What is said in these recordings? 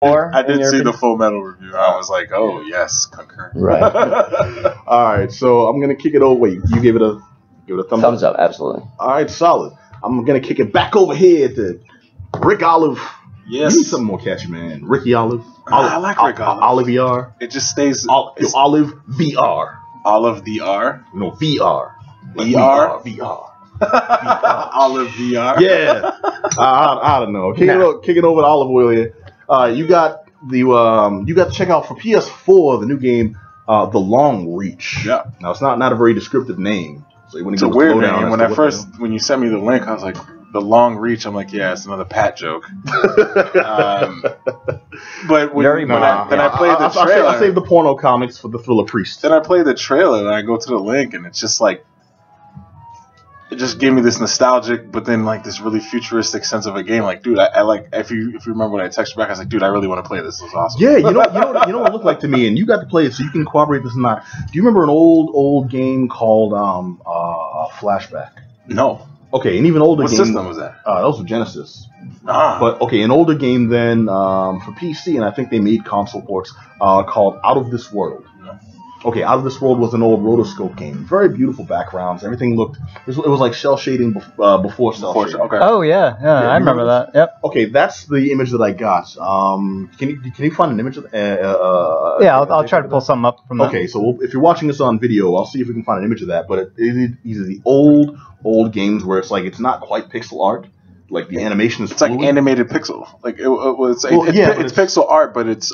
I did see the Full Metal review. I was like, oh yes, concur. Right. All right, so I'm gonna kick it over. Wait, you give it a thumbs up? Absolutely. All right, solid. I'm gonna kick it back over here to Rick Olive. Yes. You need something more catchy, man. Ricky Olive. I like Rick Olive. Olive. It just stays. Olive VR. Olive VR. No, VR. VR. VR. Olive VR. Yeah. I don't know. Kicking over to Olive Oil here. You got to check out for PS4 the new game, The Long Reach. Yeah. Now it's not a very descriptive name. So it's a weird name. When you sent me the link, I was like, The Long Reach. I'm like, yeah, it's another Pat joke. But when I played the trailer, I saved the porno comics for the Thriller Priest. Then I play the trailer and I go to the link and it's just like, it just gave me this nostalgic, but then like this really futuristic sense of a game. Like, dude, I like if you remember when I texted back, I was like, dude, I really want to play this. This was awesome. Yeah, you know what it looked like to me, and you got to play it, so you can corroborate this or not. Do you remember an old game called Flashback? No. Okay, an even older game. What system was that? That was for Genesis. Ah. But okay, an older game then for PC, and I think they made console ports called Out of This World. Okay, Out of This World was an old rotoscope game. Very beautiful backgrounds. Everything looked. It was like cell shading before cell shading. Okay. Oh yeah, I remember that. Yep. Okay, that's the image that I got. Can you find an image of? Yeah, I'll try to pull something up from that. Okay, so if you're watching this on video, I'll see if we can find an image of that. But these are the old games where it's like it's not quite pixel art. Like the animation is. It's like animated pixel. Like it's pixel art, but it's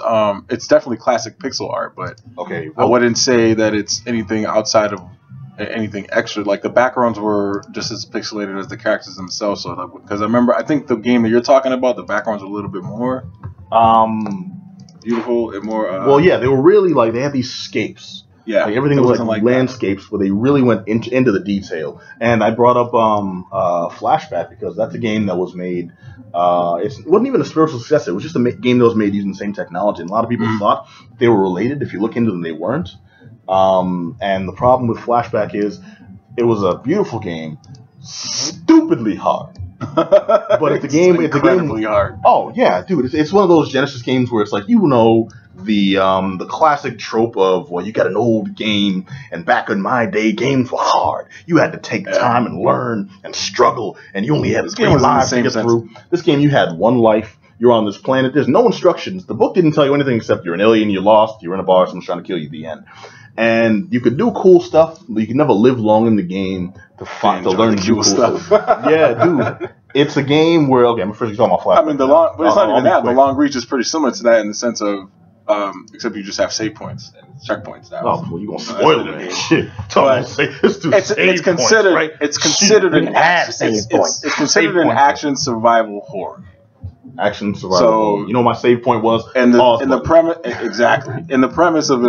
definitely classic pixel art. But okay, I wouldn't say that it's anything outside of anything extra. Like the backgrounds were just as pixelated as the characters themselves. So because I think the game that you're talking about, the backgrounds were a little bit more beautiful and more. Well, yeah, they were really like they had these scapes. Yeah, like everything was like landscapes where they really went into the detail. And I brought up Flashback because that's a game that was made. It wasn't even a spiritual successor. It was just a game that was made using the same technology. And a lot of people thought they were related. If you look into them, they weren't. And the problem with Flashback is it was a beautiful game, stupidly hard. But it's a game. It's incredibly hard. Oh yeah, dude! It's one of those Genesis games where it's like the classic trope of, well, you got an old game, and back in my day, games were hard. You had to take time and learn and struggle, and you only had 3 lives to get through. This game, you had 1 life. You're on this planet. There's no instructions. The book didn't tell you anything except you're an alien, you're lost, you're in a bar, someone's trying to kill you at the end. And you could do cool stuff, but you could never live long in the game to learn cool stuff. Yeah, dude. It's a game where, okay, I'm first talking about Flashback. I mean, but it's not even that. The Long Reach is pretty similar to that in the sense of, except you just have save points and checkpoints now. Oh, well, you're gonna spoil it. Shit. It's considered. Right? It's considered an It's considered an action survival horror. Action survival. So my save point was. And the premise exactly. And the premise of it.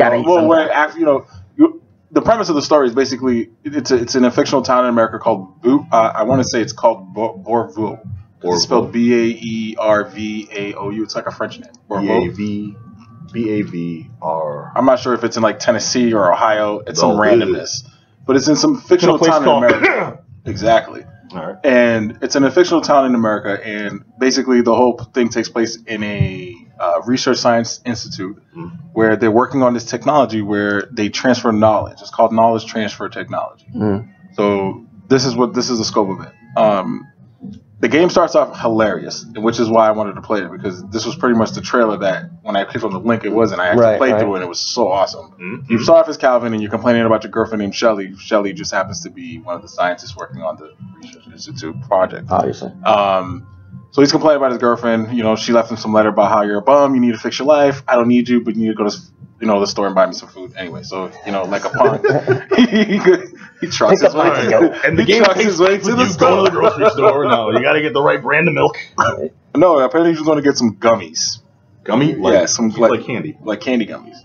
The premise of the story is basically it's in a fictional town in America called I want to say it's called Bourville. It's spelled Baervaou. It's like a French name. B-A-V-R. I'm not sure if it's in like Tennessee or Ohio. It's some randomness. But it's in some fictional town in America. Exactly. All right. And it's in a fictional town in America, and basically the whole thing takes place in a research science institute where they're working on this technology where they transfer knowledge. It's called knowledge transfer technology. So this is the scope of it. The game starts off hilarious, which is why I wanted to play it, because this was pretty much the trailer that when I clicked on the link, it was, and I actually played through it, and it was so awesome. You start off as Calvin, and you're complaining about your girlfriend named Shelly. Shelly just happens to be one of the scientists working on the Research Institute project. Obviously. So he's complaining about his girlfriend. She left him some letter about how you're a bum, you need to fix your life. I don't need you, but you need to go to the store and buy me some food. Anyway, so like a punk, he trucks his way to go. And the game trucks his way to the store. Go to the grocery store. No, you got to get the right brand of milk. No, apparently he's going to get some gummies. Gummy? Yeah, some like candy. Like candy gummies.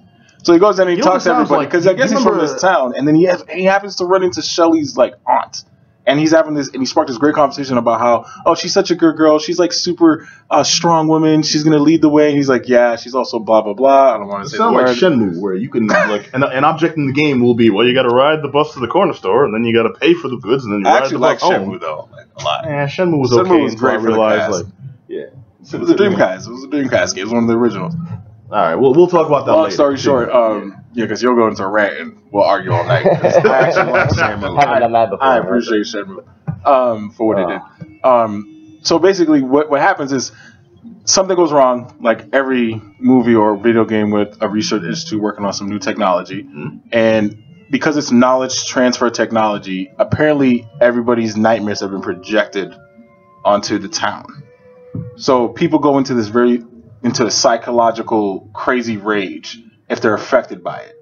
So he goes in and he talks to everybody because I guess he's from this town, and then he happens to run into Shelly's aunt. And he's having this, and he sparked this great conversation about how, she's such a good girl. She's like super strong woman. She's gonna lead the way. And he's like, yeah, she's also blah blah blah. I don't want to say the word. It sounds like Shenmue, where you can an object in the game will be, well, you got to ride the bus to the corner store, and then you got to pay for the goods, and then you ride the bus home. Shenmue though, a lot. Yeah, Shenmue was okay. Shenmue was great for the cast. It was a Dreamcast. It was a Dreamcast game. It was one of the originals. All right, we'll talk about that. Long story short, because you'll go into a rant and we'll argue all night. I actually like Shenmue. Haven't done that before. I appreciate Shenmue for what it did. So basically, what happens is something goes wrong, like every movie or video game with a research institute working on some new technology, and because it's knowledge transfer technology, apparently everybody's nightmares have been projected onto the town. So people go into the psychological crazy rage if they're affected by it.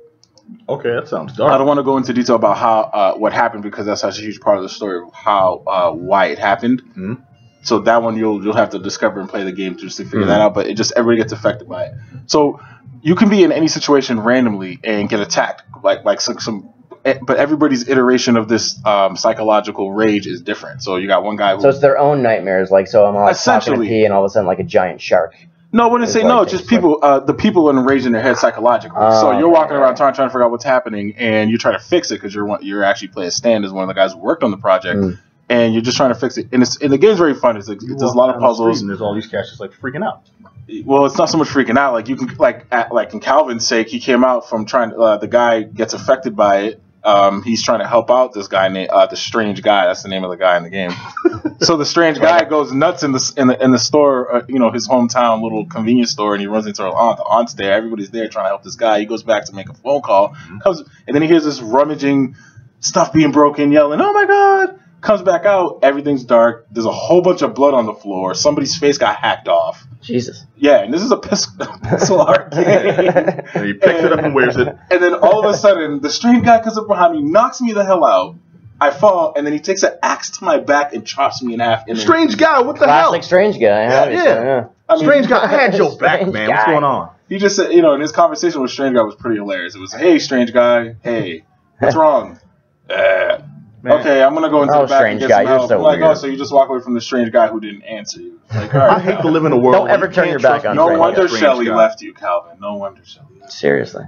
Okay, that sounds dark. I don't want to go into detail about how what happened because that's such a huge part of the story of how why it happened. Mm-hmm. So that one you'll have to discover and play the game just to figure that out. But everybody gets affected by it. So you can be in any situation randomly and get attacked like some. But everybody's iteration of this psychological rage is different. So you got one guy who... So it's their own nightmares, like, so I'm like talking to pee and all of a sudden like a giant shark. No, I wouldn't say no, just people, the people enraged in their head psychologically. So you're walking around trying to figure out what's happening and you're trying to fix it because you're actually playing Stan as one of the guys who worked on the project and you're just trying to fix it. And the game's very fun. There's a lot of puzzles. And there's all these cats just like freaking out. Well, it's not so much freaking out. Like you can, like in Calvin's sake, he came out from trying. The guy gets affected by it. He's trying to help out this guy named the Strange Guy. That's the name of the guy in the game. So the Strange Guy goes nuts in the store, his hometown little convenience store, and he runs into her aunt. The aunt's there. Everybody's there trying to help this guy. He goes back to make a phone call, and then he hears this rummaging stuff being broken, yelling, "Oh my God!" Comes back out. Everything's dark. There's a whole bunch of blood on the floor. Somebody's face got hacked off. Jesus. Yeah, and this is a pixel art game. And he picks it up and wears it. And then all of a sudden, the Strange Guy comes up behind me, knocks me the hell out. I fall, and then he takes an axe to my back and chops me in half. Strange Guy, what the hell? Classic Strange Guy. Yeah. I mean, Strange Guy, I had your back, man. What's going on? He just said, and his conversation with Strange Guy was pretty hilarious. It was, "Hey, Strange Guy, hey, what's wrong?" Okay, I'm gonna go into the back and get some help. So like, so you just walk away from the Strange Guy who didn't answer you. Like, all right, I hate to live in a world. Don't ever turn your back on. No wonder Shelley left you, Calvin. No wonder Shelley. Seriously.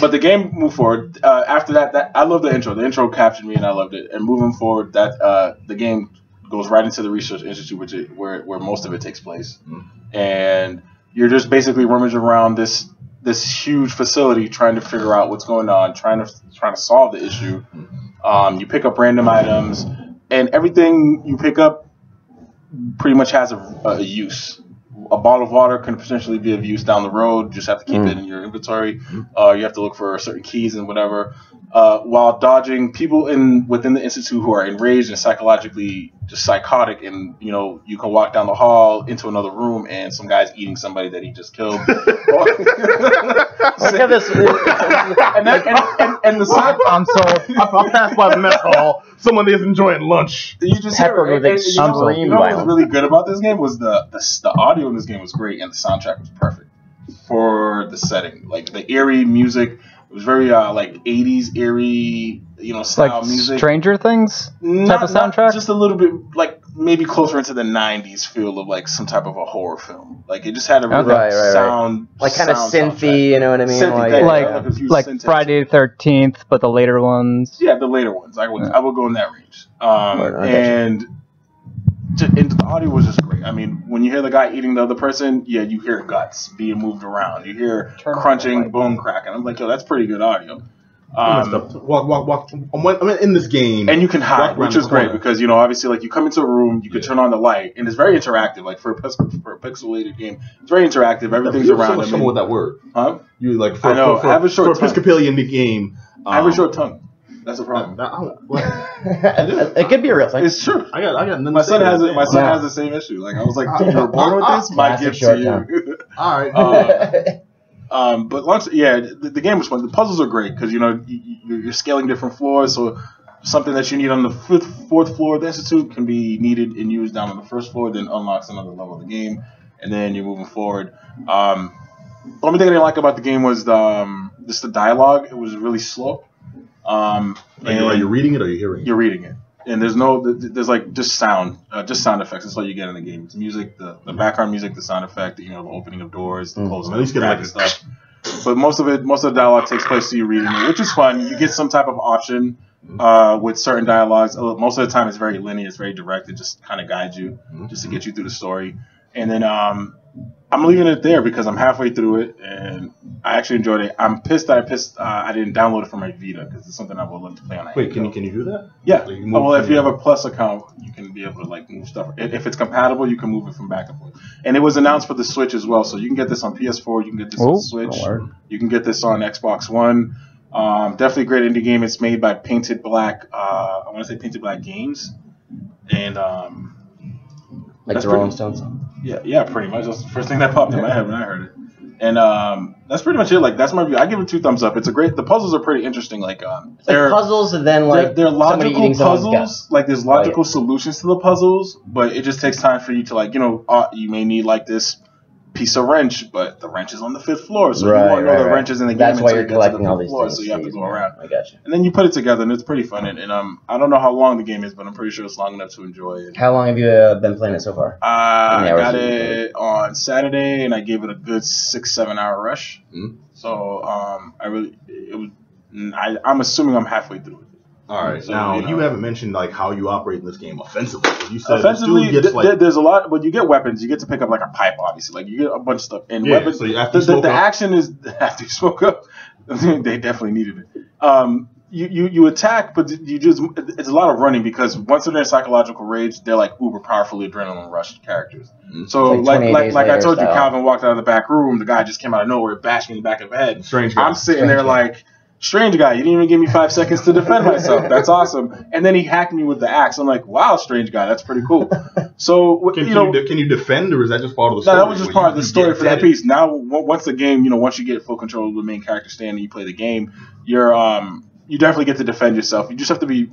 But the game moved forward. After that, I love the intro. The intro captured me, and I loved it. And moving forward, the game goes right into the research institute, where most of it takes place. And you're just basically rummaging around this huge facility, trying to figure out what's going on, trying to solve the issue. You pick up random items, and everything you pick up pretty much has a use. A bottle of water can potentially be of use down the road. You just have to keep it in your inventory. You have to look for certain keys and whatever. While dodging people within the institute who are enraged and psychologically just psychotic, and you can walk down the hall into another room and some guy's eating somebody that he just killed. Look at this. And the side, I passed by the mess hall. Someone is enjoying lunch. You just hear what was really good about this game was the audio in this game was great, and the soundtrack was perfect for the setting. Like the eerie music. It was very like 80s eerie, style like music. Stranger Things type of soundtrack? Just a little bit, like maybe closer into the 90s feel of like some type of a horror film. Like it just had a really sound. Like kind of synthy, you know what I mean? Like Friday the 13th, but the later ones. Yeah, the later ones. I would go in that range. And the audio was just great. I mean, when you hear the guy eating the other person, you hear guts being moved around. You hear crunching, bone cracking. I'm like, that's pretty good audio. I'm in this game. And you can hide, which is great because, obviously, like you come into a room, you can turn on the light, and it's very interactive. Like for a pixelated game, it's very interactive. Everything's around it. With that word. Huh? You like I know. I have a short for Episcopalian game. I have a short tongue. That's a problem. It could be a real thing. It's true. I got. My son has it. My son has the same issue. Like I was like, "Dude, you're born with this. My gift to you." All right. But the game was fun. The puzzles are great because you're scaling different floors. So something that you need on the fourth floor of the institute can be needed and used down on the first floor. Then unlocks another level of the game, and then you're moving forward. The only thing I didn't like about the game was just the dialogue. It was really slow. And are you reading it or are you hearing it? You're reading it. And there's like just sound effects. That's all you get in the game. It's music, the background music, the sound effect, the opening of doors, the closing of doors and stuff. But most of the dialogue takes place to you reading it, which is fun. You get some type of option with certain dialogues. Most of the time it's very linear, it's very direct. It just kind of guides you just to get you through the story. And then I'm leaving it there because I'm halfway through it and I actually enjoyed it. I'm pissed that I didn't download it for my Vita because it's something I would love to play on. Wait, can you do that? Yeah. Like if you have a Plus account, you can be able to like move stuff. If it's compatible, you can move it from back and forth. And it was announced for the Switch as well, so you can get this on PS4, you can get this on Switch, you can get this on Xbox One. Definitely a great indie game. It's made by Painted Black. I want to say Painted Black Games, and like the Rolling Stones. Yeah, pretty much. That's the first thing that popped in my head when I heard it. And that's pretty much it. Like that's my review. I give it 2 thumbs up. It's a great. The puzzles are pretty interesting. Like they're puzzles, and then like they're logical puzzles. Like there's logical solutions to the puzzles, but it just takes time for you to like you may need like this piece of wrench, but the wrench is on the 5th floor, so you want to know the wrenches in the game. That's why you're collecting all these things. So you have to go around. I gotcha. And then you put it together, and it's pretty fun. And I don't know how long the game is, but I'm pretty sure it's long enough to enjoy it. How long have you been playing it so far? I got it on Saturday, and I gave it a good 6-7 hour rush. Mm-hmm. So I'm assuming I'm halfway through it. All right. So, now you haven't mentioned like how you operate in this game offensively. You said offensively, there's a lot, but you get weapons. You get to pick up like a pipe, obviously. Like you get a bunch of stuff. And weapons. So the action is after you smoke up. They definitely needed it. You attack, but it's a lot of running because once they're in psychological rage, they're like uber powerfully adrenaline rush characters. Mm-hmm. So like I told you, Calvin walked out of the back room. The guy just came out of nowhere, bashing me in the back of the head. I'm sitting there like. Strange guy, you didn't even give me 5 seconds to defend myself. That's awesome. And then he hacked me with the axe. I'm like, wow, strange guy, that's pretty cool. So can you defend, or is that just part of the story? No, that was just part of the story for that piece. Now, once the game, once you get full control of the main character stand and you play the game, you definitely get to defend yourself. You just have to be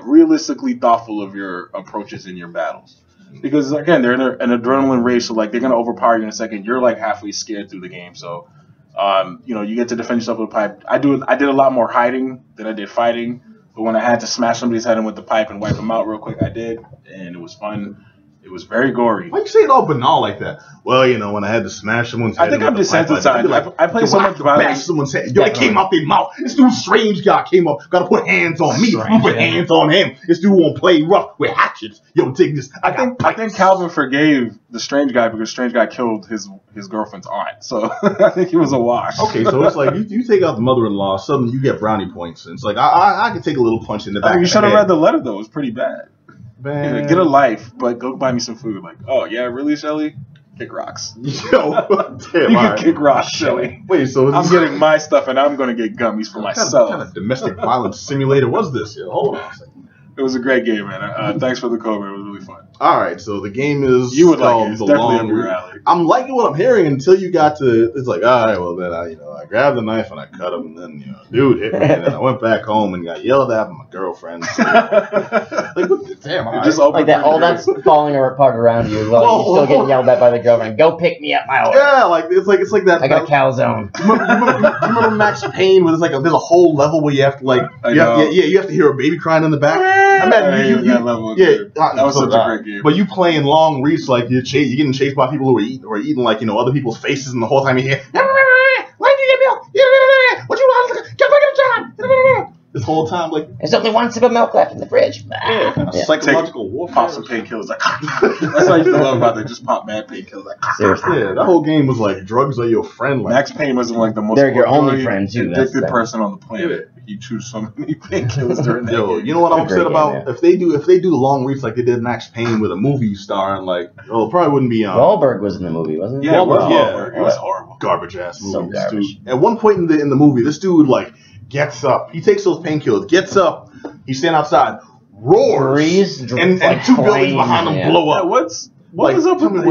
realistically thoughtful of your approaches in your battles. Because again, they're in an adrenaline race, so like they're gonna overpower you in a second. You're like halfway scared through the game, so. You get to defend yourself with a pipe. I did a lot more hiding than I did fighting, but when I had to smash somebody's head in with the pipe and wipe them out real quick, I did, and it was fun. It was very gory. Why you say it all banal like that? Well, when I had to smash someone's head. I think I'm desensitized. I play so much violence. Someone's head. It came out their mouth. This dude, strange guy, came up. Got to put hands on me. You put hands on him. This dude won't play rough with hatchets. Take this. I think Calvin forgave the strange guy because strange guy killed his girlfriend's aunt. So I think he was a wash. Okay, so it's like you take out the mother-in-law, suddenly you get brownie points. And it's like I can take a little punch in the back. You should have read the letter though. It was pretty bad. Get a life, but go buy me some food. Like, oh yeah, really, Shelly? Kick rocks. Yo, damn, you can kick rocks, Shelly. Wait, so I'm getting my stuff, and I'm gonna get gummies for myself. What kind of domestic violence simulator was this? Hold on a second. It was a great game, man. Thanks for the code, man. It was really fun. All right, so the game is you would like it. It's definitely up your alley. I'm liking what I'm hearing until you got to. It's like, all right, well then I grabbed the knife and I cut him, and then dude hit me, and then I went back home and got yelled at by my girlfriend. Damn, just like that. All that's falling apart around you as well. You're still getting yelled at by the girlfriend. Go pick me up my order. Yeah, like it's like that. I got a calzone. Remember Max Payne, where there's a whole level where you have to you have to hear a baby crying in the back. I imagine that was such a great game. But you playing long reach, like you're getting chased by people who are eating like other people's faces, and the whole time you hear, why do you get milk? What you want? Get back in the job. This whole time, like there's only one sip of milk left in the fridge. Psychological warfare. Pop some painkillers. Like that's what I used to love about it. Just pop mad painkillers. Like seriously, that whole game was like drugs are your friend. Like Max Payne wasn't like the most. They're your only friend too. Addicted person on the planet. You choose so many painkillers during that game. You know what I'm upset about? If they do the long reach like they did Max Payne with a movie star and it probably wouldn't be. Wahlberg was in the movie, wasn't he? Yeah, Wahlberg. It was horrible. Garbage ass movie. So garbage. At one point in the movie, this dude gets up. He takes those painkillers, gets up. He's standing outside, roars, and 2 buildings behind him blow up. What was up with I'm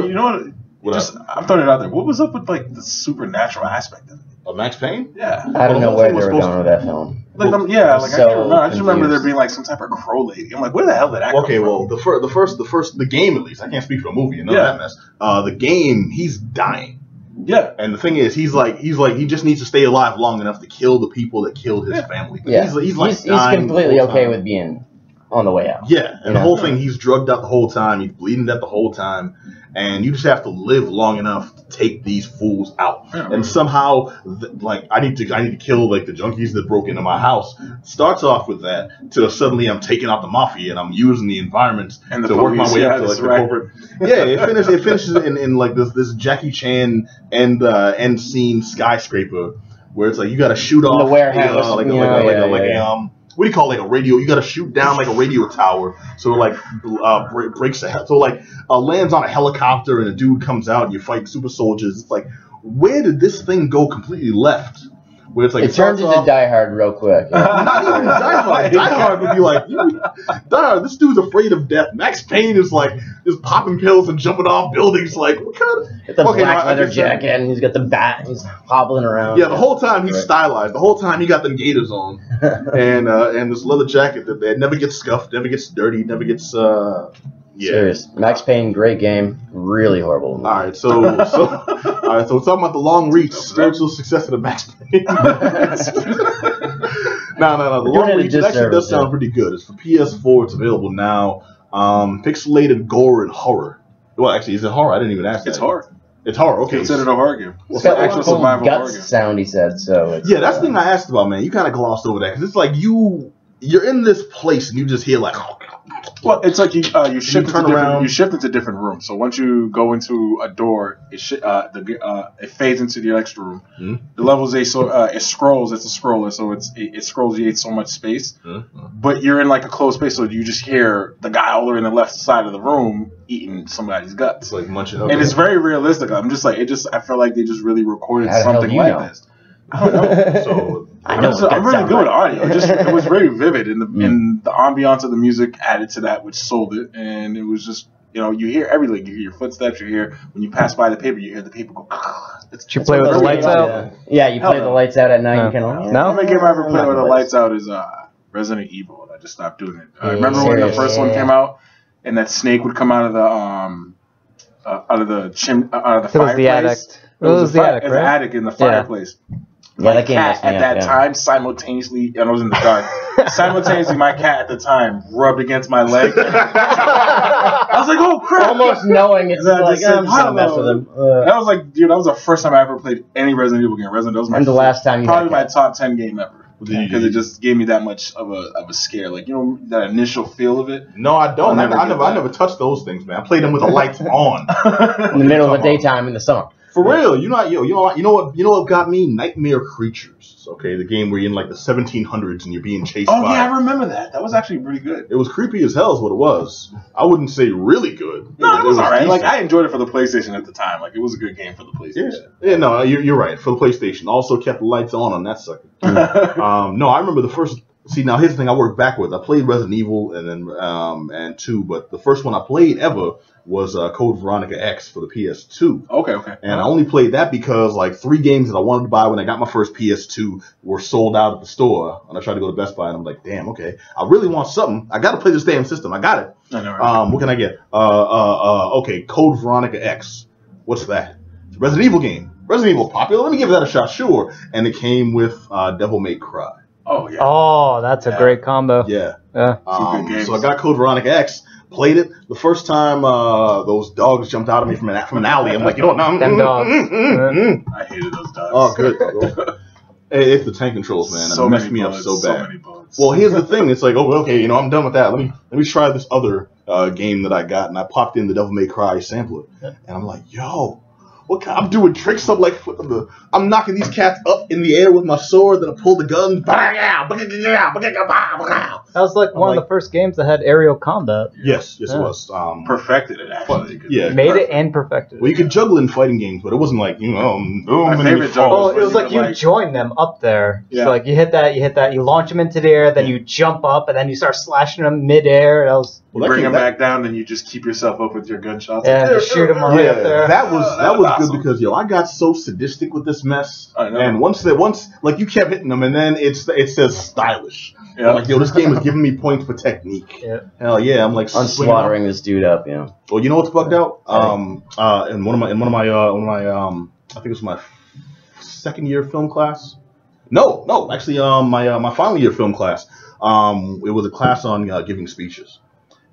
throwing it out there. What was up with the supernatural aspect of it? Of Max Payne? Yeah. I don't know where they were going with that film. I can't remember. I just remember there being some type of crow lady. I'm like, where the hell did that come from? Okay, well, the game at least. I can't speak for the movie. That mess. The game, he's dying. Yeah, and the thing is, he just needs to stay alive long enough to kill the people that killed his family. Yeah, he's completely okay with being on the way out. Yeah, and the whole thing, he's drugged out the whole time. He's bleeding to death the whole time. And you just have to live long enough to take these fools out. And somehow, I need to kill like the junkies that broke into my house. Starts off with that till suddenly I'm taking out the mafia and I'm using the environment and to work my way up to like the corporate. Yeah, it finishes in like this Jackie Chan end scene skyscraper where it's like you got to shoot off the warehouse, what do you call it? Like a radio? You got to shoot down like a radio tower, so it like breaks the so like lands on a helicopter, and a dude comes out, and you fight super soldiers. It's like, where did this thing go completely left? Where it's like it turns into Die Hard real quick. Yeah. Not even Die Hard. Die Hard would be like, Die Hard. This dude's afraid of death. Max Payne is like just popping pills and jumping off buildings. Like what kind of? With the black leather jacket, and he's got the bat. He's hobbling around. Yeah, the whole time he's stylized. The whole time he got them gaiters on, and this leather jacket that never gets scuffed, never gets dirty, never gets. Serious. Max Payne, great game. Really horrible. All right, so we're talking about the long reach, spiritual success of the Max Payne. No. The long reach actually does sound pretty good. It's for PS4. It's available now. Pixelated gore and horror. Well, actually, is it horror? I didn't even ask that. It's horror. It's horror. Okay. Considered a horror game. It's got actual survival horror game. Sound, he said. So. Yeah, that's the thing I asked about, man. You kind of glossed over that because it's like you're in this place and you just hear like. Well, it's like you shift into different rooms. So once you go into a door, it fades into the next room. Mm-hmm. The levels it scrolls. It's a scroller, so it scrolls. You ate so much space, but you're in like a closed space, so you just hear the guy all the way in the left side of the room eating somebody's guts, it's like munching. And it's very realistic. I'm just like I feel like they just really recorded something like this. I don't know. So I'm really good with audio. It was very vivid, and the ambiance of the music added to that, which sold it. And it was just, you hear everything. You hear your footsteps. You hear when you pass by the paper. You hear the paper go. Did you play with the lights out? Yeah, you play the lights out at night. You can. No, the only game I ever played with the lights out is Resident Evil, and I just stopped doing it. I remember when the first one came out, and that snake would come out of the fireplace. It was the attic. It was the attic, right? The attic in the fireplace. Yeah, my cat at that time simultaneously, and I was in the dark. Simultaneously, my cat at the time rubbed against my leg. I was like, "Oh crap!" Almost knowing it's like, I'm just gonna mess with him. That was like, dude, that was the first time I ever played any Resident Evil game. Resident Evil was the last time you probably my top 10 game ever. Because it just gave me that much of a scare, like that initial feel of it. No, I don't. I never touched those things, man. I played them with the lights on in the middle of the daytime in the summer. For real, you know what got me? Nightmare Creatures. Okay, the game where you're in like the 1700s and you're being chased by. Oh yeah, I remember that. That was actually pretty good. It was creepy as hell, is what it was. I wouldn't say really good. No, it was alright. Like I enjoyed it for the PlayStation at the time. Like it was a good game for the PlayStation. Yeah, no, you're right. For the PlayStation, also kept the lights on that sucker. No, I remember the first. See, now here's the thing. I worked backwards. I played Resident Evil and then and 2, but the first one I played ever was Code Veronica X for the PS2. Okay. And I only played that because like 3 games that I wanted to buy when I got my first PS2 were sold out at the store, and I tried to go to Best Buy, and I'm like, damn, okay, I really want something. I got to play this damn system. I got it. I know, right? What can I get? Okay, Code Veronica X. What's that? It's a Resident Evil game. Resident Evil popular. Let me give that a shot. Sure. And it came with Devil May Cry. Oh yeah. Oh, that's a great combo. Yeah. So I got Code Veronica X. Played it the first time. Those dogs jumped out of me from an alley. I'm like, you know what? Them dogs. I hated those dogs. Oh, good. It's the tank controls, man. It messed me up so bad. Well, here's the thing. It's like, okay, I'm done with that. Let me try this other game that I got, and I popped in the Devil May Cry sampler, and I'm like, yo. I'm doing tricks. I'm knocking these cats up in the air with my sword. Then I pull the gun. That was like one of the first games that had aerial combat. Yes, it was. Perfected it actually. Yeah, made it and perfected it. Well, you could juggle in fighting games, but it wasn't like my favorite juggle. It was like you join them up there. Yeah. So like you hit that, you launch them into the air, then you jump up, and then you start slashing them midair. That was. You bring them back down, then you just keep yourself up with your gunshots. Yeah, you shoot them right up there. That was awesome. Good because I got so sadistic with this mess. I know. And once like you kept hitting them, and then it says stylish. Yeah. I'm like, this game is giving me points for technique. Yeah. Hell yeah, I'm like unslaughtering this dude up. Yeah. Well, you know what's bugged out? In one of my I think it was my second year film class. No. Actually, my final year film class, it was a class on giving speeches,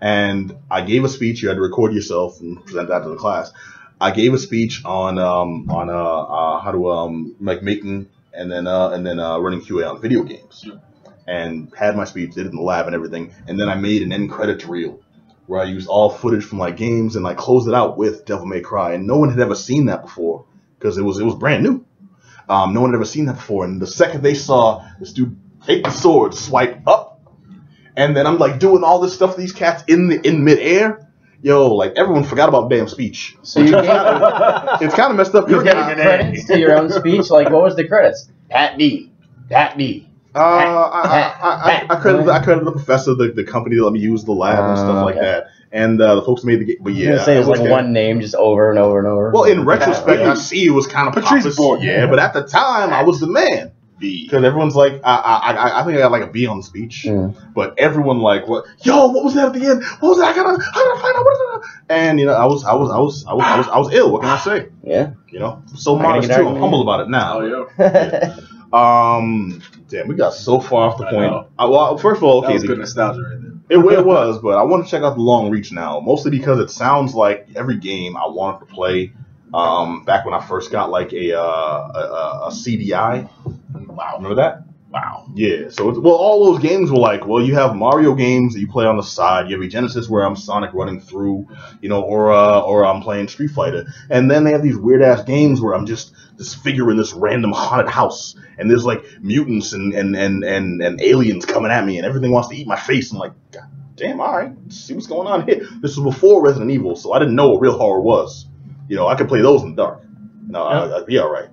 and I gave a speech. You had to record yourself and present that to the class. I gave a speech on how to like making and then running QA on video games, and had my speech, did it in the lab and everything, and then I made an end credits reel where I used all footage from like games and I closed it out with Devil May Cry, and no one had ever seen that before because it was brand new. No one had ever seen that before, and the second they saw this dude take the sword, swipe up, and then I'm like doing all this stuff to these cats in midair. Yo, like everyone forgot about damn speech. So you gave It's kind of messed up. you gave credits to your own speech. Like, what was the credits? Pat D. I credited the professor, the company that let me use the lab and stuff like that, and the folks who made the game. But You're gonna say it's like one name just over and over and over. Well, in retrospect, I see it was kind of pompous. Yeah, but at the time, I was the man. Because everyone's like, I think I got like a B on the speech, but everyone like, what? Yo, what was that at the end? What was that? I gotta find out what is that? And you know, I was ill. What can I say? Yeah. You know, so modest too. I'm humble about it now. Oh yeah. Damn, we got so far off the point. Well, first of all, okay, that was good nostalgia right there. It was, but I want to check out the long reach now, mostly because it sounds like every game I wanted to play. Back when I first got like a CDI. Wow, remember that? Wow. Yeah. So all those games were like, well, you have Mario games that you play on the side. You have a Genesis where I'm Sonic running through, you know, or I'm playing Street Fighter, and then they have these weird ass games where I'm just this figure in this random haunted house, and there's like mutants and aliens coming at me, and everything wants to eat my face. I'm like, God damn, all right, let's see what's going on here. This was before Resident Evil, so I didn't know what real horror was. You know, I could play those in the dark. No, I'd be all right.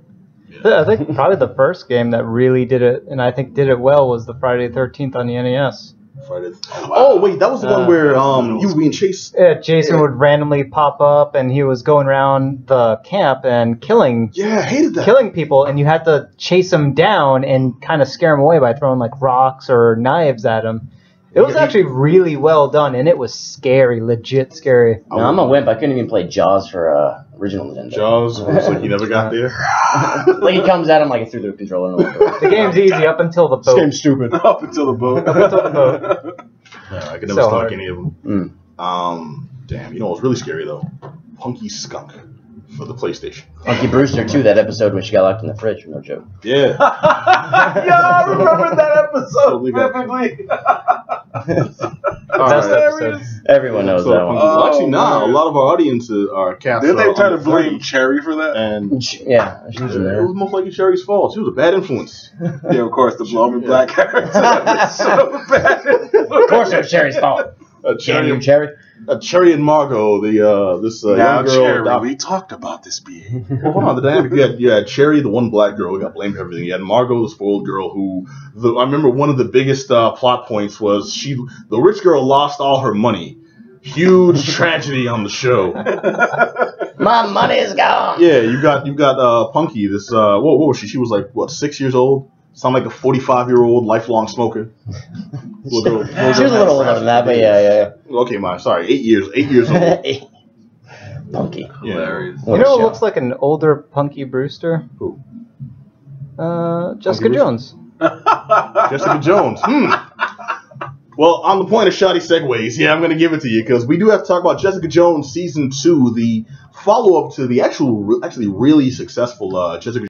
I think probably the first game that really did it, and I think did it well, was the Friday the 13th on the NES. Oh, wait, that was the one where you were being chased? Yeah, Jason would randomly pop up, and he was going around the camp and killing. Yeah, I hated that. Killing people, and you had to chase him down and kind of scare him away by throwing like rocks or knives at him. It was actually really well done, and it was scary, legit scary. No, I'm a wimp. I couldn't even play Jaws for original Nintendo. Jaws? Looks like you never got there. Like he comes at him like through the controller. The game's easy up until the boat. Game's stupid. Up until the boat. Yeah, I could never stomach any of them. Damn, you know what's really scary though? Punky Skunk for the PlayStation. Punky Brewster too. That episode when she got locked in the fridge. No joke. Yeah. Yeah, I remember that episode vividly. Best episode. Everyone knows that one. Well, actually, nah. A lot of our audience are cats. Didn't they try to blame Cherry for that? And yeah, she was in it there. was most likely Cherry's fault. She was a bad influence. Yeah, of course, the blowing black character. So bad. Of course, it was Cherry's fault. Damn you, Cherry. Cherry and Margot, this now, young girl. Cherry, we talked about this being. Well, hold on, the dynamic. You had Cherry, the one black girl who got blamed for everything. You had Margot, the spoiled girl, I remember one of the biggest plot points was the rich girl lost all her money. Huge tragedy on the show. My money is gone. Yeah, you got Punky. This what was she? She was like 6 years old. Sound like a 45-year-old lifelong smoker. She was a little older than that, but yeah. Okay, sorry, 8 years. 8 years old. Punky. Hilarious. You know what looks like an older Punky Brewster? Who? Jessica Jones. Jessica Jones. Well, on the point of shoddy segues, yeah, I'm going to give it to you because we do have to talk about Jessica Jones Season 2, the follow-up to the actually really successful Jessica